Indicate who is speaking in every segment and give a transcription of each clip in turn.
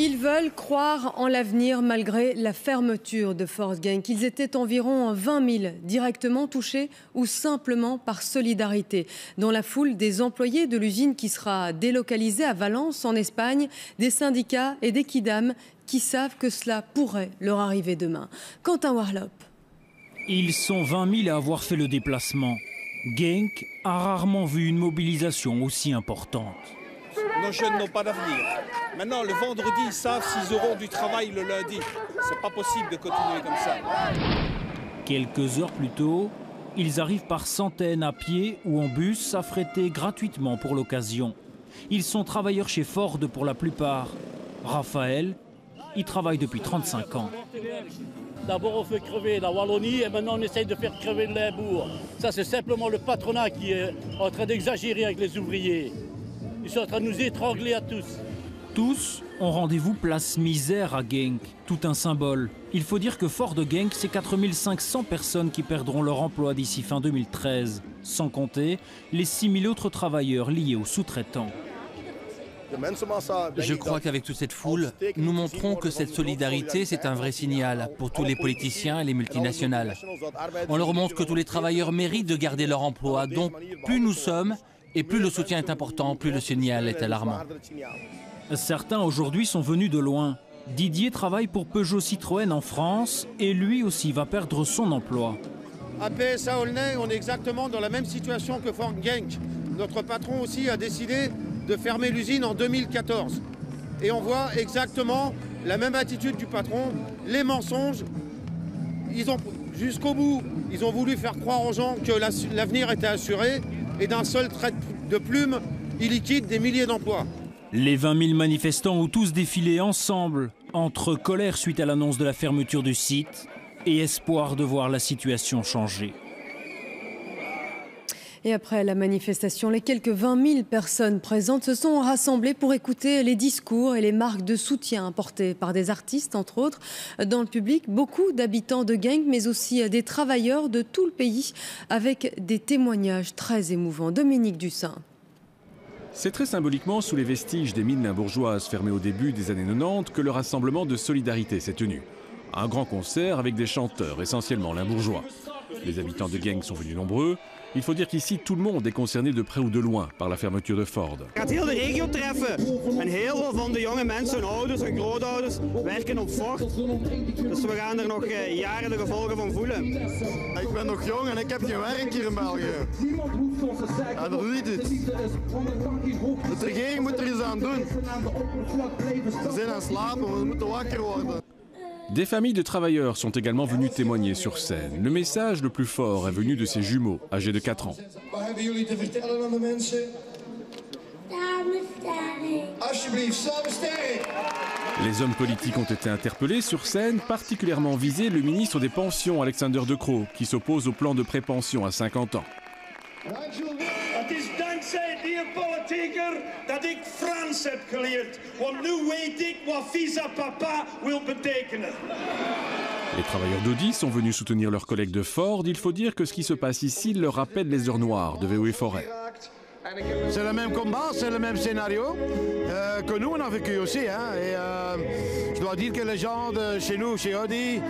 Speaker 1: Ils veulent croire en l'avenir malgré la fermeture de Ford Genk. Ils étaient environ 20 000 directement touchés ou simplement par solidarité. Dans la foule, des employés de l'usine qui sera délocalisée à Valence en Espagne, des syndicats et des kidam qui savent que cela pourrait leur arriver demain. Quentin Warlop.
Speaker 2: Ils sont 20 000 à avoir fait le déplacement. Genk a rarement vu une mobilisation aussi importante.
Speaker 3: Nos jeunes n'ont pas d'avenir. Maintenant, le vendredi, ils savent s'ils auront du travail le lundi. C'est pas possible de continuer comme ça.
Speaker 2: Quelques heures plus tôt, ils arrivent par centaines à pied ou en bus affrétés gratuitement pour l'occasion. Ils sont travailleurs chez Ford pour la plupart. Raphaël y travaille depuis 35 ans.
Speaker 4: D'abord on fait crever la Wallonie et maintenant on essaye de faire crever le Limbourg. Ça c'est simplement le patronat qui est en train d'exagérer avec les ouvriers. Ils sont en train de nous étrangler à tous.
Speaker 2: Tous ont rendez-vous place Misère à Genk, tout un symbole. Il faut dire que Ford Genk, c'est 4 500 personnes qui perdront leur emploi d'ici fin 2013, sans compter les 6 000 autres travailleurs liés aux sous-traitants.
Speaker 5: Je crois qu'avec toute cette foule, nous montrons que cette solidarité, c'est un vrai signal pour tous les politiciens et les multinationales. On leur montre que tous les travailleurs méritent de garder leur emploi. Donc, plus nous sommes et plus le soutien est important, plus le signal est alarmant.
Speaker 2: Certains aujourd'hui sont venus de loin. Didier travaille pour Peugeot Citroën en France et lui aussi va perdre son emploi.
Speaker 6: À PSA Aulnay, on est exactement dans la même situation que Ford Genk. Notre patron aussi a décidé de fermer l'usine en 2014. Et on voit exactement la même attitude du patron, les mensonges. Ils ont, jusqu'au bout, ils ont voulu faire croire aux gens que l'avenir était assuré et d'un seul trait de plume, ils liquident des milliers d'emplois.
Speaker 2: Les 20 000 manifestants ont tous défilé ensemble, entre colère suite à l'annonce de la fermeture du site et espoir de voir la situation changer.
Speaker 1: Et après la manifestation, les quelques 20 000 personnes présentes se sont rassemblées pour écouter les discours et les marques de soutien apportées par des artistes, entre autres. Dans le public, beaucoup d'habitants de Genk, mais aussi des travailleurs de tout le pays, avec des témoignages très émouvants. Dominique Dussin.
Speaker 7: C'est très symboliquement sous les vestiges des mines limbourgeoises fermées au début des années 90 que le rassemblement de solidarité s'est tenu. Un grand concert avec des chanteurs, essentiellement limbourgeois. Les habitants de Genk sont venus nombreux. Il faut dire qu'ici, tout le monde est concerné de près ou de loin par la fermeture de Ford.
Speaker 8: gaat heel de regio treffen. En heel veel van de jonge mensen, hun ouders en grootouders, werken op Ford. Dus we gaan er nog jaren de gevolgen van voelen.
Speaker 9: Ik ben nog jong en ik heb geen werk hier in België. Ja, dat weet het. De regering moet er iets aan doen. We zijn aan het slapen, we moeten wakker worden.
Speaker 7: Des familles de travailleurs sont également venues témoigner sur scène. Le message le plus fort est venu de ses jumeaux, âgés de 4 ans. Les hommes politiques ont été interpellés sur scène, particulièrement visé le ministre des Pensions, Alexander De Croo, qui s'oppose au plan de prépension à 50 ans.
Speaker 10: Het is dankzij die politieker dat ik Frans heb geleerd. Want nu weet ik wat visa papa wil betekenen.
Speaker 7: Les travailleurs d'Audi sont venus soutenir leurs collègues de Ford. Il faut dire que ce qui se passe ici leur rappelle les heures noires de VW Forêt.
Speaker 9: C'est le même combat, c'est le même scénario que nous on a vécu aussi. Et je dois dire que les gens de chez nous, chez Audi,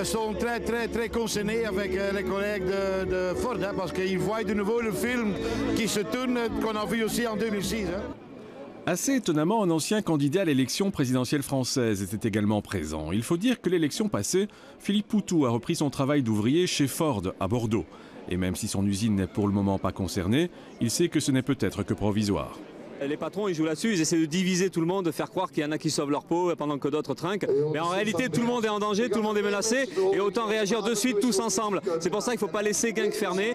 Speaker 9: sont très concernés avec les collègues de Ford, parce qu'ils voient de nouveau le film qui se tourne, qu'on a vu aussi en 2006.
Speaker 7: Assez étonnamment, un ancien candidat à l'élection présidentielle française était également présent. Il faut dire que l'élection passée, Philippe Poutou a repris son travail d'ouvrier chez Ford à Bordeaux. Et même si son usine n'est pour le moment pas concernée, il sait que ce n'est peut-être que provisoire.
Speaker 11: Les patrons, ils jouent là-dessus, ils essaient de diviser tout le monde, de faire croire qu'il y en a qui sauvent leur peau pendant que d'autres trinquent. Mais en réalité, tout le monde est en danger, tout le monde est menacé, et autant réagir de suite tous ensemble. C'est pour ça qu'il ne faut pas laisser Genk fermer.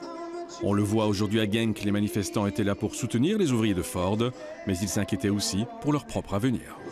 Speaker 7: On le voit aujourd'hui à Genk, les manifestants étaient là pour soutenir les ouvriers de Ford, mais ils s'inquiétaient aussi pour leur propre avenir.